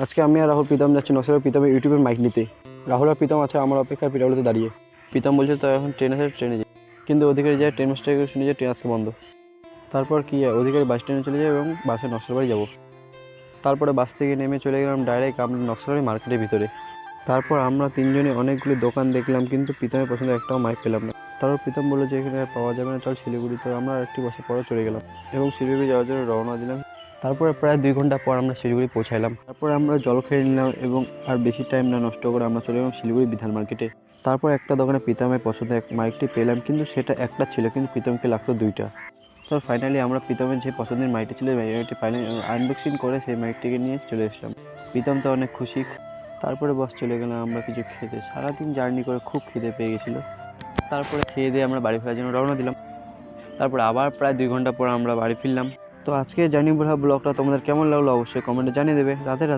আজকে আমি আর রাহুল প্রীতম যাচ্ছি নকশালের প্রীতমের ইউটিউবের মাইক নিতে। রাহুল আর প্রীতম আছে আমার অপেক্ষায় পিটাবলিতে দাঁড়িয়ে। প্রীতম বলছে তো এখন ট্রেন আছে, ট্রেনে যাই, কিন্তু অধিকারী যায় ট্রেন মাস্টারকে শুনে যে ট্রেন আজকে বন্ধ। তারপর কি হয়, অধিকারী বাস স্ট্যান্ডে চলে যায় এবং বাসে নকশাল বাড়ি যাবো। তারপরে বাস থেকে নেমে চলে গেলাম ডাইরেক্ট আমরা নকশালবাড়ি মার্কেটের ভিতরে। তারপর আমরা তিনজনে অনেকগুলি দোকান দেখলাম, কিন্তু প্রীতমের পছন্দ একটাও মাইক পেলাম না। তারপর প্রীতম বললো যে এখানে আর পাওয়া যাবে না, চল শিলিগুড়ি। তো আমরা একটি বছর পরে চলে গেলাম এবং শিলিগুড়ি যাওয়ার জন্য রওনা দিলাম। তারপরে প্রায় 2 ঘন্টা পর আমরা শিলিগুড়ি পৌঁছাইলাম। তারপরে আমরা জল খেয়ে নিলাম এবং আর বেশি টাইম না নষ্ট করে আমরা চলে গেলাম শিলিগুড়ি বিধান মার্কেটে। তারপর একটা দোকানে প্রীতমের পছন্দের মাইকটি পেলাম, কিন্তু সেটা একটা ছিল, কিন্তু প্রীতমকে লাগতো 2টা। তো ফাইনালি আমরা প্রীতমের যে পছন্দের মাইকটি ছিল মাইকটি ফাইনালি আনবক্সিং করে সেই মাইকটিকে নিয়ে চলে এসলাম। প্রীতম তো অনেক খুশি। তারপরে বস চলে গেলাম আমরা কিছু খেতে, সারাদিন জার্নি করে খুব খিদে পেয়ে গেছিলো। তারপরে খেয়ে দিয়ে আমরা বাড়ি ফেরার জন্য রওনা দিলাম। তারপর আবার প্রায় 2 ঘন্টা পর আমরা বাড়ি ফিরলাম। তো আজকে জার্নি ব্লগটা তোমাদের কেমন লাগলো অবশ্যই কমেন্টে জানিয়ে দেবে। রাতে রাতে